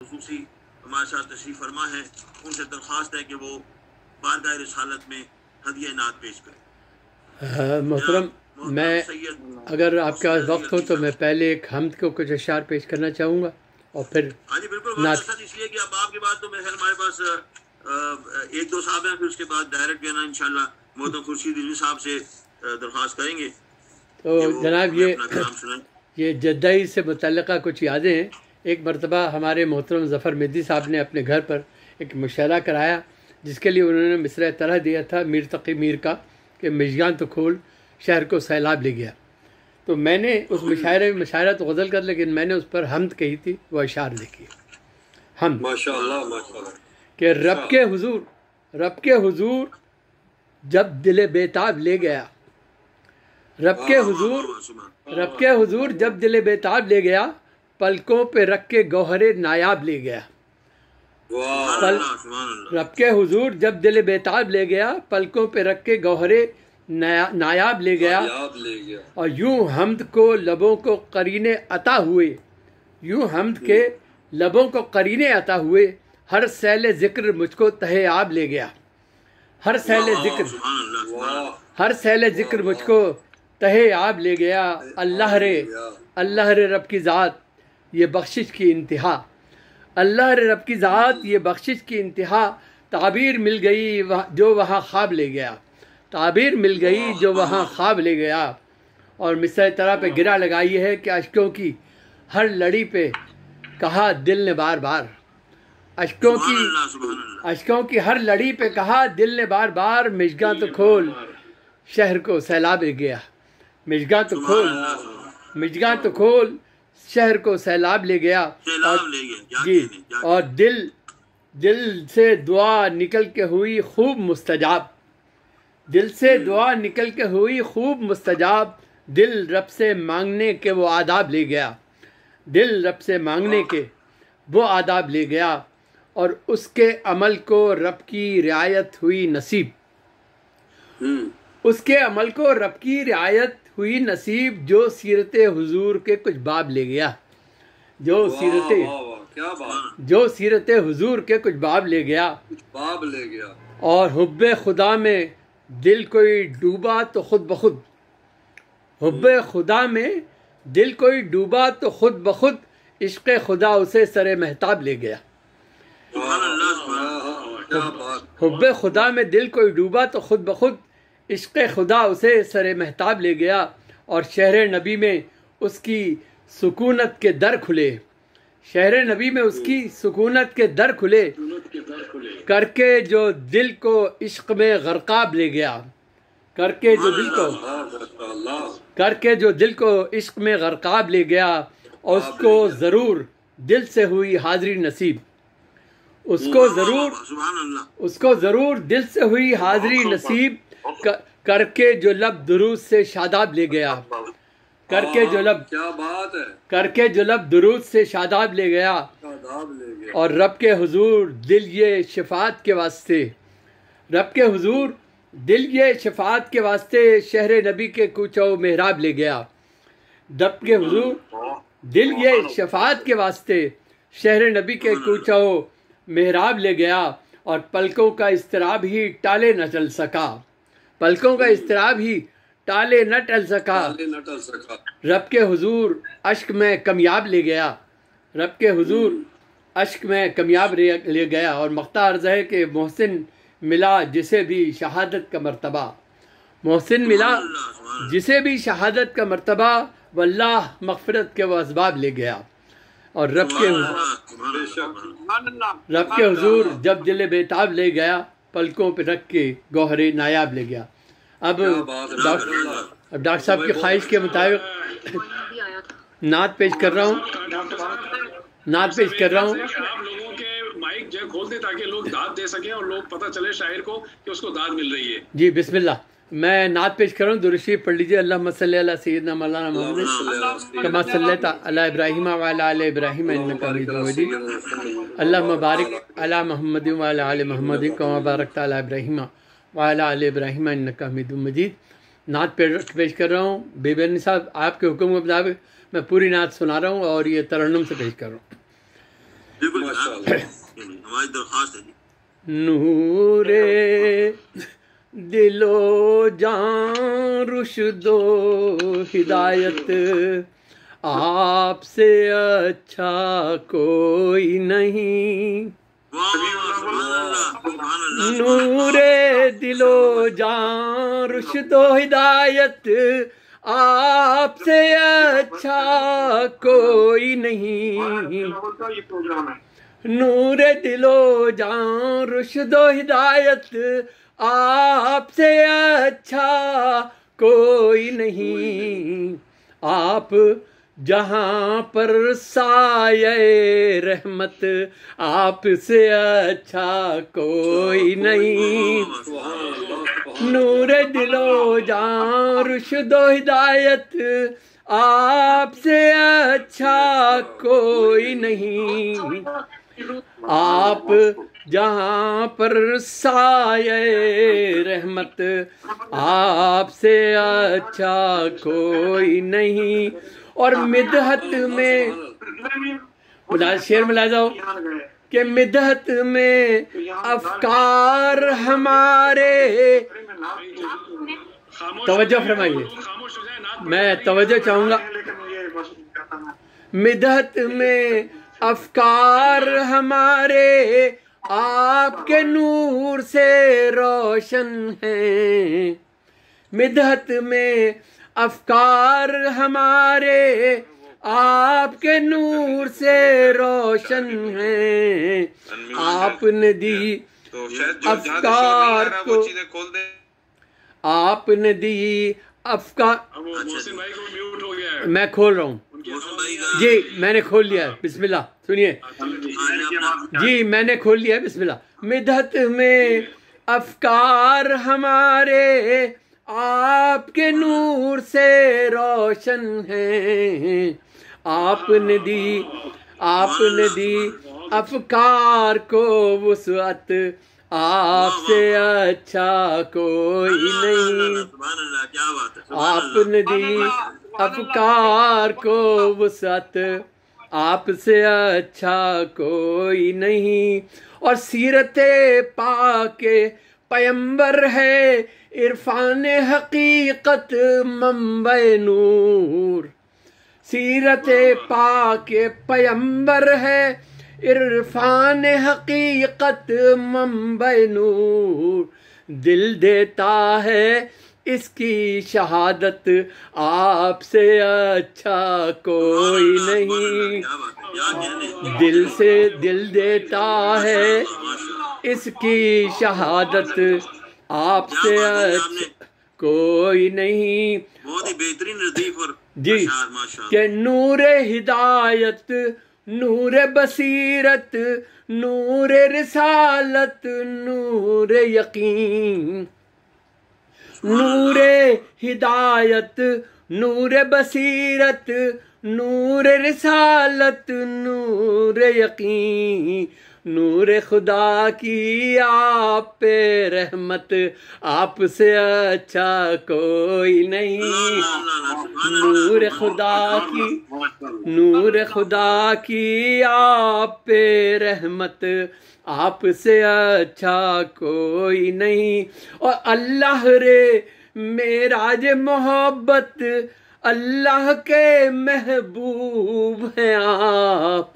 خصوصی ہمارے ساتھ تشریف فرما ہے، ان سے درخواست ہے کہ وہ بارگاہ رسالت میں ہدیہ نعت پیش کریں۔ محترم، میں اگر آپ کے پاس وقت ہو تو میں پہلے ایک حمد کو کچھ اشعار پیش کرنا چاہوں گا اور پھر ہاں جی بالکل بہت سر، اس لیے کہ اب آپ کے بعد تو میرے خیال ہمارے پاس ایک دو صاحب ہیں، پھر اس کے بعد ڈائریکٹ جو ہے نا انشاءاللہ محترم خورشید رضوی صاحب سے درخواست کریں گے تو جناب یہ جدائی سے متعلقہ کچھ یادیں ہیں۔ ایک مرتبہ ہمارے محترم ظفر مہدی صاحب نے اپنے گھر پر ایک مشاعرہ کرایا، جس کے لیے انہوں نے مصرع طرح دیا تھا میر تقی میر کا کہ مژگاں تو کھول شہر کو سیلاب لے گیا۔ تو میں نے اس مشاعرہ تو غزل کر، لیکن میں نے اس پر حمد کہی تھی، وہ اشعار دیکھیے۔ حمد کہ رب کے حضور جب دل بیتاب لے گیا، رب کے حضور جب دل بیتاب لے گیا، پلکوں پہ رکھ کے گوہر نایاب لے گیا۔ رب کے حضور جب دل بیتاب لے گیا، پلکوں پہ رکھ کے گوہر نایاب لے گیا۔ اور یوں حمد کو لبوں کو قرینے عطا ہوئے، یوں حمد کے لبوں کو قرینے عطا ہوئے، ہر سیل ذکر مجھ کو تہہ آب لے گیا۔ ہر سیل ذکر مجھ کو تہہ آب لے گیا۔ اللہ رے رب کی ذات یہ بخشش کی انتہا، اللہ رے رب کی ذات یہ بخشش کی انتہا، تعبیر مل گئی جو وہاں خواب لے گیا، تعبیر مل گئی جو وہاں خواب لے گیا۔ اور مصرع طرح پہ گرا لگائی ہے کہ اشکوں کی ہر لڑی پہ کہا دل نے بار بار، اشکوں کی ہر لڑی پہ کہا دل نے بار بار، مژگاں تو کھول شہر کو سیلاب لے گیا، مژگاں تو کھول شہر کو سیلاب لے گیا۔ جی، اور دل سے دعا نکل کے ہوئی خوب مستجاب، دل سے دعا نکل کے ہوئی خوب مستجاب، دل رب سے مانگنے کے وہ آداب لے گیا، دل رب سے مانگنے کے وہ آداب لے گیا، اور اس کے عمل کو رب کی رعایت ہوئی نصیب، اس کے عمل کو رب کی رعایت ہوئی نصیب، جو سیرت حضور کے کچھ باب لے گیا، جو سیرت حضور کے کچھ باب لے گیا۔ اور حب خدا میں دل کوئی ڈوبا تو خود بخود، حب خدا میں دل کوئی ڈوبا تو خود بخود، عشق خدا اسے سر مہتاب لے گیا۔ حب خدا میں دل کوئی ڈوبا تو خود بخود، عشق خدا اسے سر مہتاب لے گیا۔ اور شہر نبی میں اس کی سکونت کے در کھلے، شہر نبی میں اس کی سکونت کے در کھلے، کر کے جو دل کو عشق میں غرقاب لے گیا، کر کے جو دل کو عشق میں غرقاب لے گیا، اور اس کو ضرور دل سے ہوئی حاضری نصیب، اس کو ضرور دل سے ہوئی حاضری نصیب، کر کے جو لب درود سے شاداب لے گیا، کر کے جو لب درود سے شاداب لے گیا۔ اور رب کے حضور دل یہ شفاعت کے واسطے، رب کے حضور دل یہ شفاعت کے واسطے، شہر نبی کے کوچہ و محراب لے گیا، رب کے حضور دل یہ شفاعت کے واسطے، شہر نبی کے کوچہ و محراب لے گیا۔ اور پلکوں کا اضطراب ہی ٹالے نہ چل سکا، پلکوں کا اضطراب ہی ٹالے نہ ٹل سکا، رب کے حضور اشک میں کمیاب لے گیا، رب کے حضور اشک میں کمیاب لے گیا۔ اور مقطع عرض ہے کہ محسن ملا جسے بھی شہادت کا مرتبہ، محسن ملا جسے بھی شہادت کا مرتبہ، واللہ مغفرت کے وہ اسباب لے گیا۔ اور رب کے حضور جب دل بیتاب لے گیا، پلکوں پہ رکھ کے گوہر نایاب لے گیا۔ اب ڈاکٹر صاحب کی خواہش کے مطابق نعت پیش کر رہا ہوں، آپ لوگوں کے مائک جو کھول دیں تاکہ لوگ داد دے سکیں اور لوگ پتہ چلے شاعر کو کہ اس کو داد مل رہی ہے۔ جی بسم اللہ، میں نعت پیش کر رہا ہوں، درود شریف پڑھ لیجیے۔ اللہم صلی علی سیدنا مولانا محمد کما صلیت علی ابراہیم وعلی آل ابراہیم انک حمید مجید، اللہم بارک علی محمد وعلی آل محمد کما بارکت علی ابراہیم وعلی آل ابراہیم انک حمید مجید۔ نعت پیش کر رہا ہوں۔ بے بینی صاحب، آپ کے حکم کے مطابق میں پوری نعت سنا رہا ہوں اور یہ ترنم سے پیش کر رہا ہوں۔ ہماری درخواست ہے جی. نور دل و جان رشد و ہدایت آپ سے اچھا کوئی نہیں. نور دل و جان رشد و ہدایت آپ سے اچھا کوئی نہیں. نور دل و جان رشد و ہدایت آپ سے اچھا کوئی نہیں. آپ جہاں پر سایہ رحمت آپ سے اچھا کوئی نہیں. نور دل و جان رشد و ہدایت آپ سے اچھا کوئی نہیں. آپ جہاں پر سایہ رحمت آپ سے اچھا کوئی نہیں. اور مدحت میں شعر ملاحظہ ہو کہ مدحت میں افکار ہمارے، توجہ فرمائیے، میں توجہ چاہوں گا. مدحت میں افکار ہمارے آپ کے نور سے روشن ہیں. مدحت میں افکار ہمارے آپ کے نور سے روشن ہیں. آپ نے دی افکار کو، آپ نے دی افکار، میں کھول رہا ہوں جی، میں نے کھول لیا ہے، بسم اللہ سنیے جی، میں نے کھول لیا ہے، بسم اللہ. مدحت میں افکار ہمارے آپ کے نور سے روشن ہیں. آپ نے دی افکار کو وسعت آپ سے اچھا کوئی نہیں. آپ نے دی افکار کو وسعت آپ سے اچھا کوئی نہیں. اور سیرت پاک پیمبر ہے عرفان حقیقت منبع نور. سیرت پاک پیمبر ہے عرفان حقیقت منبع نور. دل دیتا ہے اس کی شہادت آپ سے اچھا کوئی نہیں. دل دیتا ہے اس کی شہادت آپ سے اچھا کوئی نہیں. بہت ہی بہترین ردیف اور جی کہ نور ہدایت، نور بصیرت، نور رسالت، نور یقین. نور ہدایت، نور بصیرت، نور رسالت، نور یقین. نور خدا کی آپ پہ رحمت آپ سے اچھا کوئی نہیں. نور خدا کی آپ پہ رحمت آپ سے اچھا کوئی نہیں. اور اللہ رے معراج محبت اللہ کے محبوب ہیں آپ.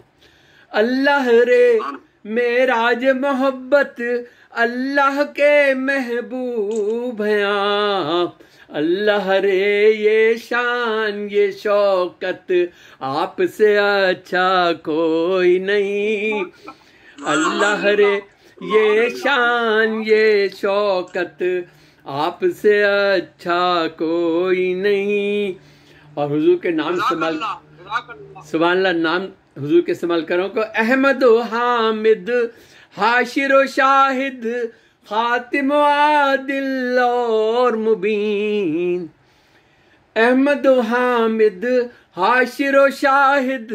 اللہ رے معراج محبت اللہ کے محبوب ہیں آپ. اللہ رے یہ شان یہ شوکت آپ سے اچھا کوئی نہیں. اللہ رے یہ شان یہ شوکت آپ سے اچھا کوئی نہیں. اور حضور کے نام استعمال، سبحان اللہ، نام حضور کے استعمال کرو کو احمد و حامد حاشر و شاہد خاتم و عادل اور مبین. احمد و حامد حاشر و شاہد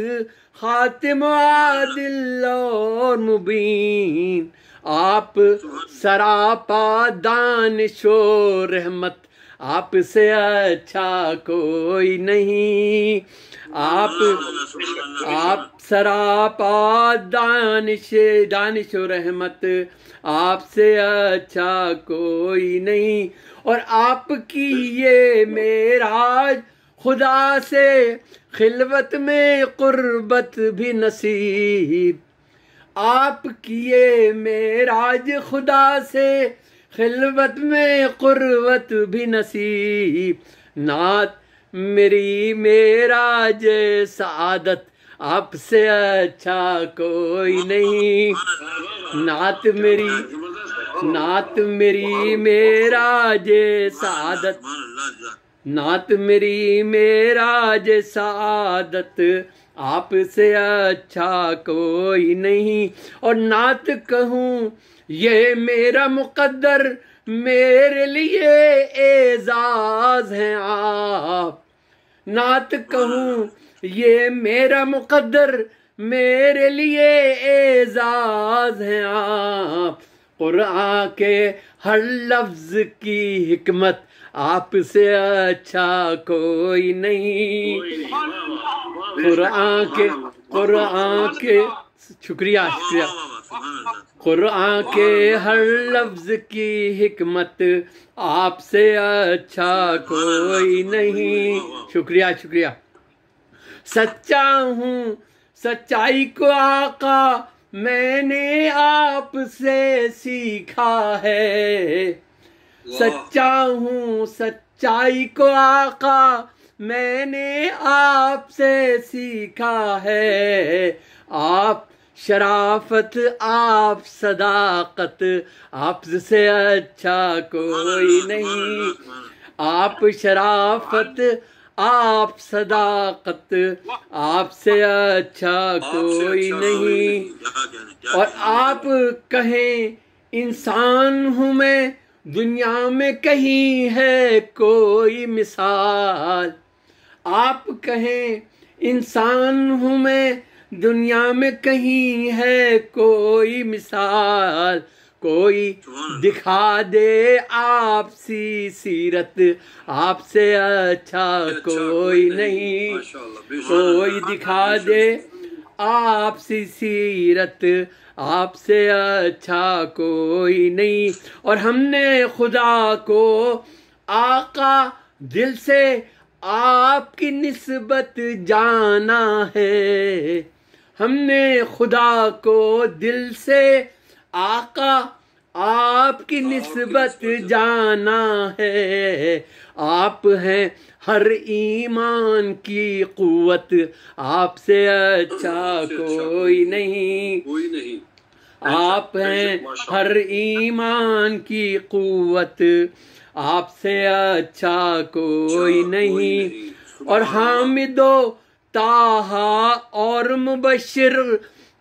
خاتم و عادل اور مبین. آپ سراپا دانش و رحمت آپ سے اچھا کوئی نہیں، آپ سراپا دانش و رحمت، آپ سے اچھا کوئی نہیں، اور آپ کی یہ معراج خدا سے خلوت میں قربت بھی نصیب، آپ کی یہ معراج خدا سے خلوت میں قربت بھی نصیب، نعت میری معراج سعادت، آپ سے اچھا کوئی نہیں، نعت میری معراج سعادت، نعت میری معراج سعادت، آپ سے اچھا کوئی نہیں، اور نعت کہوں یہ میرا مقدر، میرے لیے اعزاز ہیں آپ، نعت کہوں یہ میرا مقدر، میرے لیے اعزاز ہیں آپ، قرآن کے ہر لفظ کی حکمت، آپ سے اچھا کوئی نہیں، قرآن کے شکریہ قرآن کے ہر لفظ کی حکمت، آپ سے اچھا کوئی نہیں، شکریہ سچا ہوں سچائی کو آقا میں نے آپ سے سیکھا ہے، سچا ہوں سچائی کو آقا میں نے آپ سے سیکھا ہے، آپ شرافت آپ صداقت، آپ سے اچھا کوئی نہیں، آپ شرافت آپ صداقت، آپ سے اچھا کوئی نہیں، اور آپ کہیں انسان ہوں میں دنیا میں کہیں ہے کوئی مثال، آپ کہیں انسان ہوں میں دنیا میں کہیں ہے کوئی مثال، کوئی دکھا دے آپ سی سیرت، آپ سے اچھا کوئی نہیں، کوئی دکھا دے آپ سی سیرت، آپ سے اچھا کوئی نہیں، اور ہم نے خدا کو آقا دل سے آپ کی نسبت جانا ہے، ہم نے خدا کو دل سے آقا آپ کی نسبت جانا ہے، آپ ہیں ہر ایمان کی قوت، آپ سے اچھا کوئی نہیں، آپ ہیں ہر ایمان کی قوت، آپ سے اچھا کوئی نہیں، اور حامد و طٰہٰ اور مبشر،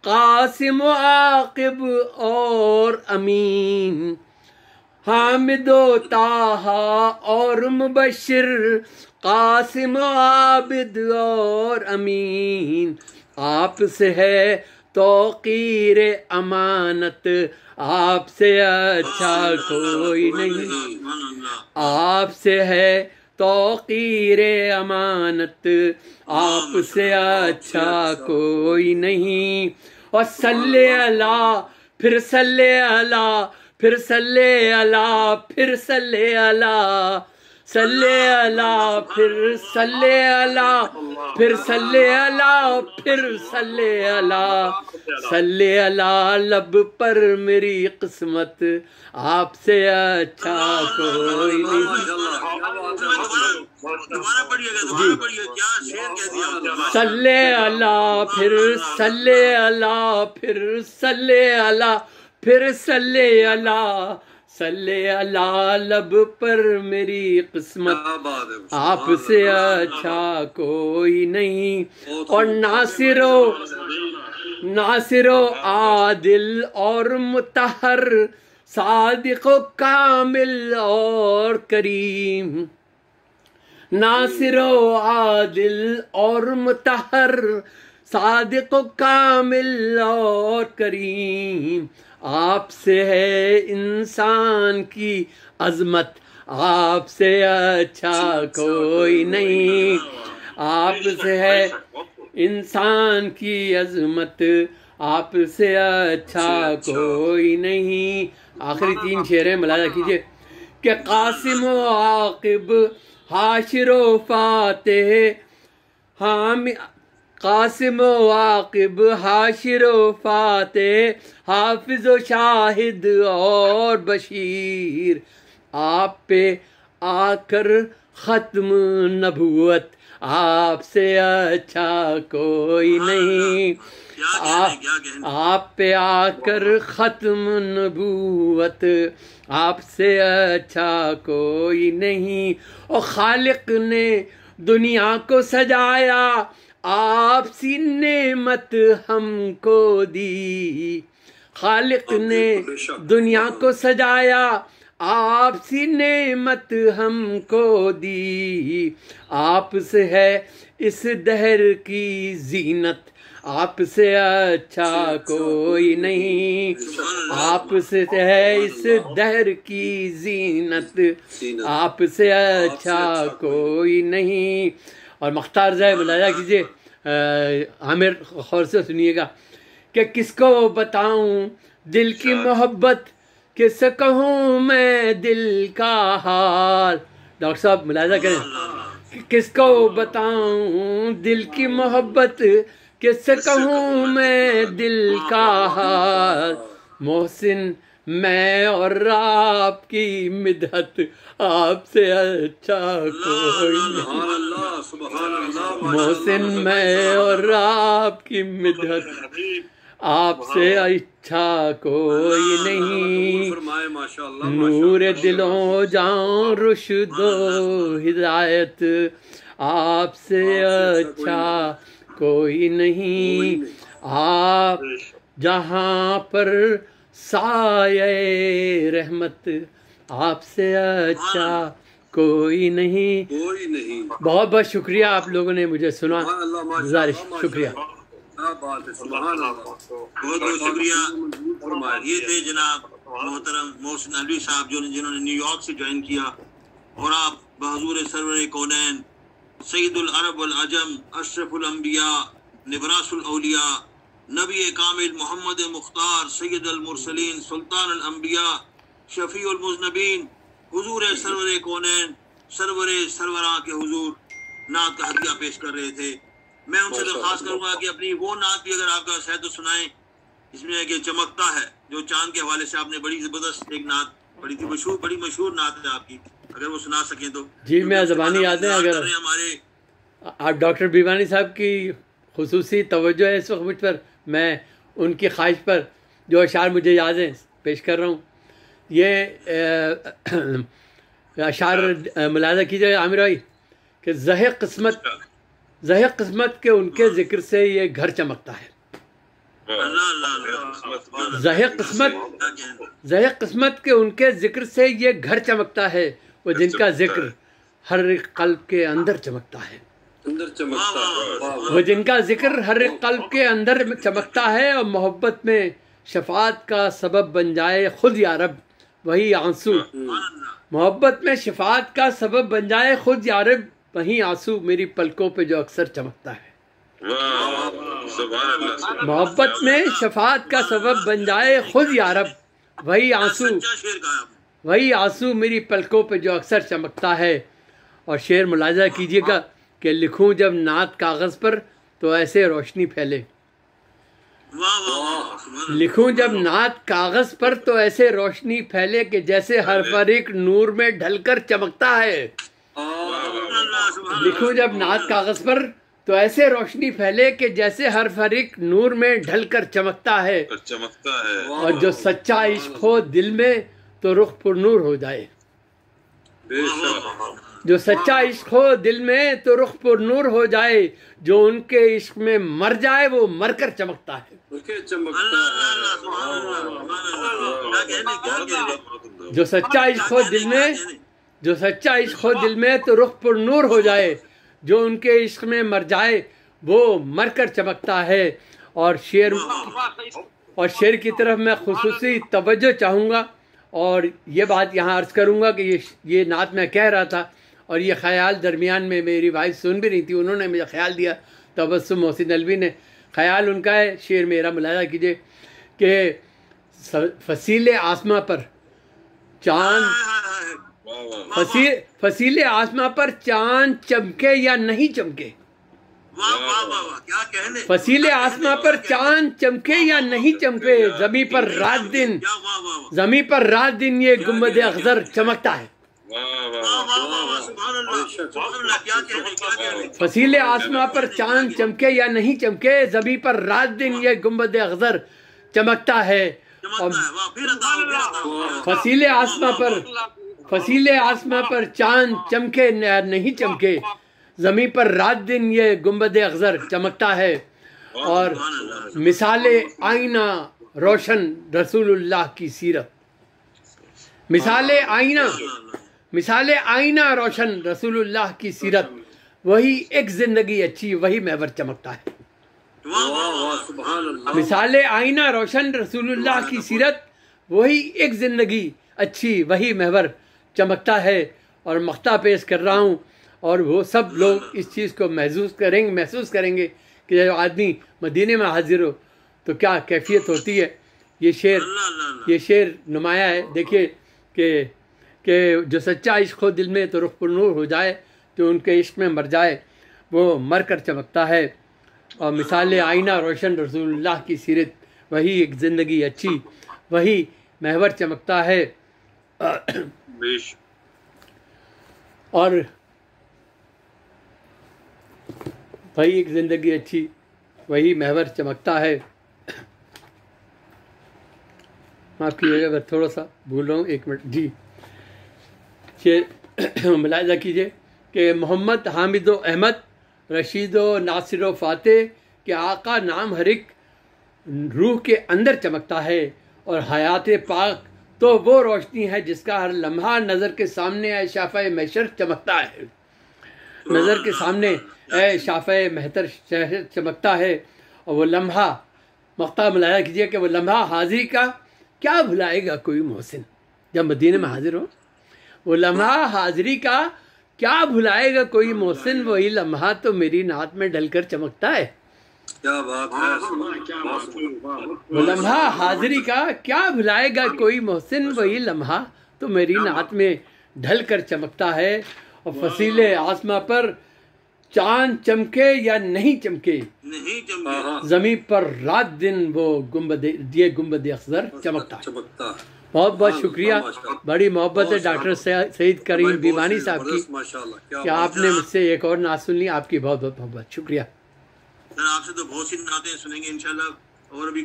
قاسم و عاقب اور امین، حامد و طٰہٰ اور مبشر، قاسم و عابد اور امین، آپ سے ہے توقیر امانت، آپ سے اچھا کوئی نہیں، آپ سے ہے توقیر امانت، آپ سے اچھا کوئی نہیں، اور صلی اللہ پھر صلی اللہ پھر صلی اللہ پھر صلی اللہ، صلی اللہ پھر صلی اللہ پھر صلی اللہ پھر صلی اللہ، صلی اللہ لب پر میری قسمت، آپ سے اچھا کوئی نہیں، صلی اللہ پھر صلی اللہ پھر صلی اللہ پھر صلی اللہ، صلی اللہ لب پر میری قسمت، آپ سے اچھا کوئی نہیں، اور ناصر و عادل اور مطہر، صادق و کامل اور کریم، ناصر و عادل اور مطہر، صادق و کامل اور کریم، آپ سے ہے انسان کی عظمت، آپ سے اچھا کوئی نہیں، آپ سے ہے انسان کی عظمت، آپ سے اچھا کوئی نہیں۔ آخری 3 شعر ہیں، ملاحظہ کیجئے کہ قاسم و عاقب حاشر و فاتح، قاسم و عاقب حاشر و فاتح، حافظ و شاہد اور بشیر، آپ پہ آ کر ختم نبوت، آپ سے اچھا کوئی نہیں، آپ پہ آ کر ختم نبوت، آپ سے اچھا کوئی نہیں۔ اور خالق نے دنیا کو سجایا، آپ سی نعمت ہم کو دی، خالق نے دنیا کو سجایا، آپ سی نعمت ہم کو دی، آپ سے ہے اس دہر کی زینت، آپ سے اچھا کوئی نہیں، آپ سے ہے اس دہر کی زینت، آپ سے اچھا کوئی نہیں۔ اور مختار ذرا ملاحظہ کیجیے، عامر غور سے سنیے گا کہ کس کو بتاؤں دل کی محبت، کس کہوں میں دل کا حال۔ ڈاکٹر صاحب ملاحظہ کریں، کس کو بتاؤں دل کی محبت، کس کہوں میں دل کا حال، محسن میں اور آپ کی مدحت، آپ سے اچھا کوئی نہیں، محسن میں اور آپ کی مدحت، آپ سے اچھا کوئی نہیں، نور دلوں جاؤں رشد و ہدایت، آپ سے اچھا کوئی نہیں، آپ جہاں پر سایہ رحمت، آپ سے اچھا کوئی نہیں۔ بہت بہت شکریہ، آپ لوگوں نے مجھے سنا، گزارش شکریہ، بہت بہت شکریہ۔ یہ تھے جناب محترم محسن علوی صاحب جنہوں نے نیو یارک سے جوائن کیا، اور آپ بحضور سرور کونین سید العرب والعجم اشرف الانبیاء نبراس الاولیاء نبی کامل محمد مختار سید المرسلین سلطان الانبیاء شفیع المذنبین حضور سرور کونین سرور سروراں کے حضور نعت کا ہدیہ پیش کر رہے تھے۔ میں ان سے درخواست کروں گا کہ اپنی وہ نعت بھی اگر آپ کا ہے تو سنائیں، اس میں ہے کہ چمکتا ہے، جو چاند کے حوالے سے آپ نے بڑی زبردست ایک نعت پڑھی تھی، بڑی مشہور نعت ہے آپ کی، اگر وہ سنا سکیں تو۔ جی میں زبانی یاد ہے، اگر آپ ڈاکٹر بیوانی صاحب کی خصوصی توجہ ہے اس وقت مجھ پر، میں ان کی خواہش پر جو اشعار مجھے یاد ہیں پیش کر رہا ہوں۔ یہ اشعار ملاحظہ کیجیے عامر بھائی کہ زہ قسمت کے ان کے ذکر سے یہ گھر چمکتا ہے، زہ قسمت کے ان کے ذکر سے یہ گھر چمکتا ہے، وہ جن کا ذکر ہر ایک قلب کے اندر چمکتا ہے، وہ جن کا ذکر ہر ایک قلب کے اندر چمکتا ہے، اور محبت میں شفاعت کا سبب بن جائے خود یا رب وہی آنسو، محبت میں شفاعت کا سبب بن جائے خود یا رب وہی آنسو میری پلکوں پہ جو اکثر چمکتا ہے، محبت میں شفاعت کا سبب بن جائے خود یا رب وہی آنسو میری پلکوں پہ جو اکثر چمکتا ہے۔ اور شعر ملاحظہ کیجیے گا کہ لکھوں جب نعت کاغذ پر تو ایسے روشنی پھیلے، لکھوں جب نعت کاغذ پر تو ایسے روشنی پھیلے کہ جیسے ہر فریق نور میں ڈھل کر چمکتا ہے، لکھوں جب نعت کاغذ پر تو ایسے روشنی پھیلے کہ جیسے ہر فریق نور میں ڈھل کر چمکتا ہے، اور جو سچا عشق ہو دل میں تو رخ پر نور ہو جائے، جو سچا عشق ہو دل میں تو رخ پر نور ہو جائے، جو ان کے عشق میں مر جائے وہ مر کر چمکتا ہے، جو سچا عشق ہو دل میں، جو سچا عشق ہو دل میں تو رخ پر نور ہو جائے، جو ان کے عشق میں مر جائے وہ مر کر چمکتا ہے۔ اور شعر کی طرف میں خصوصی توجہ چاہوں گا، اور یہ بات یہاں عرض کروں گا کہ یہ نعت میں کہہ رہا تھا اور یہ خیال درمیان میں میری وائف سن بھی رہی تھی، انہوں نے مجھے خیال دیا، تبسم محسن نلوی نے، خیال ان کا ہے، شعر میرا ملاحظہ کیجیے کہ فصیل آسماں پر چاند فصیل آسماں پر چاند چمکے یا نہیں چمکے، فصیل آسماں پر چاند چمکے یا نہیں چمکے، زمین پر رات دن یہ گنبد اخضر چمکتا ہے. فصیل آسماں پر چاند چمکے یا نہیں چمکے، زمین پر رات دن یہ گنبد اخضر چمکتا ہے. اور فصیل آسماں پر چاند چمکے یا نہیں چمکے، زمین پر رات دن یہ گنبد اخضر چمکتا ہے. اور مثال آئینہ روشن رسول اللہ کی سیرت، مثال آئینہ روشن رسول اللہ کی سیرت، وہی ایک زندگی اچھی وہی محور چمکتا ہے. مثال آئینہ روشن رسول اللہ کی سیرت، وہی ایک زندگی اچھی وہی محور چمکتا ہے. اور مقطع پیش کر رہا ہوں اور وہ سب لوگ اس چیز کو محسوس کریں گے کہ جب آدمی مدینے میں حاضر ہو تو کیا کیفیت ہوتی ہے. یہ شعر نمایاں ہے. دیکھیے کہ جو سچا عشق ہو دل میں تو رخ پر نور ہو جائے، جو ان کے عشق میں مر جائے وہ مر کر چمکتا ہے. اور مثال آئینہ روشن رسول اللہ کی سیرت، وہی ایک زندگی اچھی وہی محور چمکتا ہے. اور وہی ایک زندگی اچھی وہی محور چمکتا ہے. معاف کیجیے اگر تھوڑا سا بھول رہا ہوں، ایک منٹ. جی ملاحظہ کیجیے کہ محمد حامد و احمد رشید و ناصر و فاتح کے آقا نام ہر ایک روح کے اندر چمکتا ہے. اور حیات پاک تو وہ روشنی ہے جس کا ہر لمحہ نظر کے سامنے اے شافع محشر چمکتا ہے. نظر کے سامنے اے شافع محشر چمکتا ہے. اور وہ لمحہ مقطع ملاحظہ کیجیے کہ وہ لمحہ حاضری کا کیا بھلائے گا کوئی محسن. جب مدینے میں حاضر ہو وہ لمحہ حاضری کا کیا بھلائے گا کوئی محسن، وہی لمحہ تو میری نعت میں ڈھل کر چمکتا ہے. کیا بات ہے. وہ لمحہ حاضری کا کیا بھلائے گا کوئی محسن، وہی لمحہ تو میری نعت میں ڈھل کر چمکتا ہے. اور فصیل آسماں پر چاند چمکے یا نہیں چمکے، زمین پر رات دن وہ گنبد اخضر چمکتا ہے. بہت بہت شکریہ. بڑی محبت ہے ڈاکٹر سعید کریم بیمانی صاحب کی کہ آپ نے مجھ سے ایک اور نعت سن لی. آپ کی بہت بہت محبت، شکریہ. سر آپ سے تو بہت سی نعتیں سنیں گے انشاءاللہ، اور بھی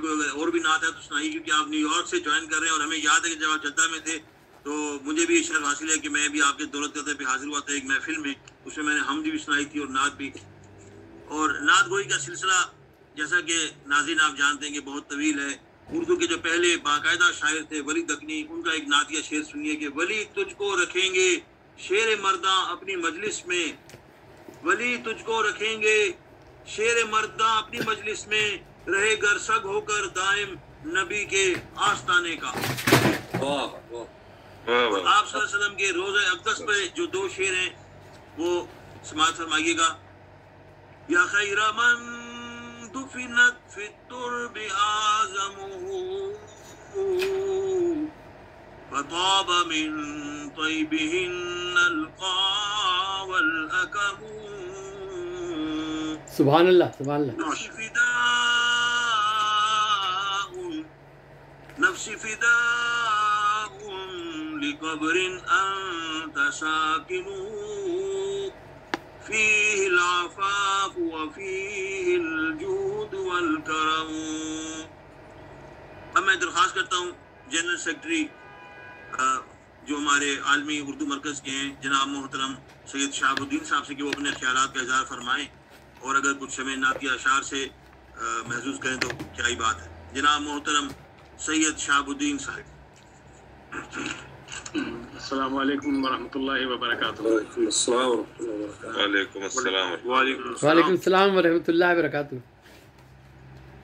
نعت ہے تو سنائیے، کیونکہ آپ نیو یارک سے جوائن کر رہے ہیں. اور ہمیں یاد ہے کہ جب آپ جدہ میں تھے تو مجھے بھی شرف حاصل ہے کہ میں بھی آپ کے دولت کرتے پہ حاضر ہوا تھا ایک محفل میں، اس میں نے حمد بھی سنائی تھی اور نعت بھی. اور نعت گوئی کا سلسلہ جیسا کہ ناظرین آپ جانتے ہیں کہ بہت طویل ہے. اردو کے جو پہلے باقاعدہ شاعر تھے ولی دکنی، ان کا ایک نعتیہ شعر سنیے کہ ولی تجھ کو رکھیں گے شیر مرداں اپنی مجلس میں، ولی تجھ کو رکھیں گے شیر مرداں اپنی مجلس میں، رہے گر سگ ہو کر دائم نبی کے آستانے کا. آپ صلی اللہ علیہ وسلم کے روزہ اقدس پہ جو دو شعر ہیں وہ سماعت فرمائیے گا. یا خیر من دفنت فی الترب آزمہ فطاب من طیبہن القا والأکم. سبحان اللہ سبحان اللہ. نفسی فداء لقبر انت ساکن فیہ العفاف وفیہ الجود والکرم. اب میں درخواست کرتا ہوں جنرل سیکرٹری جو ہمارے عالمی اردو مرکز کے ہیں جناب محترم سید شہاب الدین صاحب سے کہ وہ اپنے خیالات کا اظہار فرمائیں، اور اگر کچھ ہمیں نعتیہ اشعار سے محسوس کریں تو کیا ہی بات ہے. جناب محترم سید شہاب الدین صاحب. السلام علیکم ورحمۃ اللہ وبرکاتہ. وعلیکم السلام ورحمۃ اللہ وبرکاتہ. وعلیکم السلام ورحمۃ اللہ وبرکاتہ.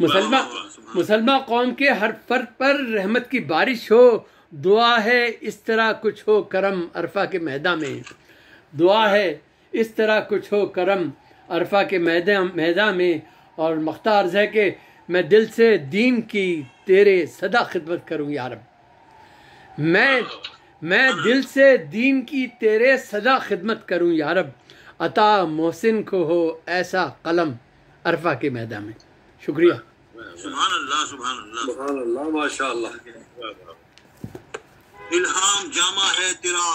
مسلمان قوم کے ہر فرد پر رحمت کی بارش ہو، دعا ہے اس طرح کچھ ہو کرم عرفہ کے میدان میں، دعا ہے اس طرح کچھ ہو کرم عرفہ کے میدان میں، اور مختار ہے کہ میں دل سے دین کی تیرے صدا خدمت کروں یا رب، میں دل سے دین کی تیرے صدا خدمت کروں یا رب، عطا محسن کو ہو ایسا قلم عرفہ کے میدان میں۔ شکریہ۔ سبحان اللہ سبحان اللہ سبحان اللہ، ماشاء اللہ۔ الہام جامع ہے تیرا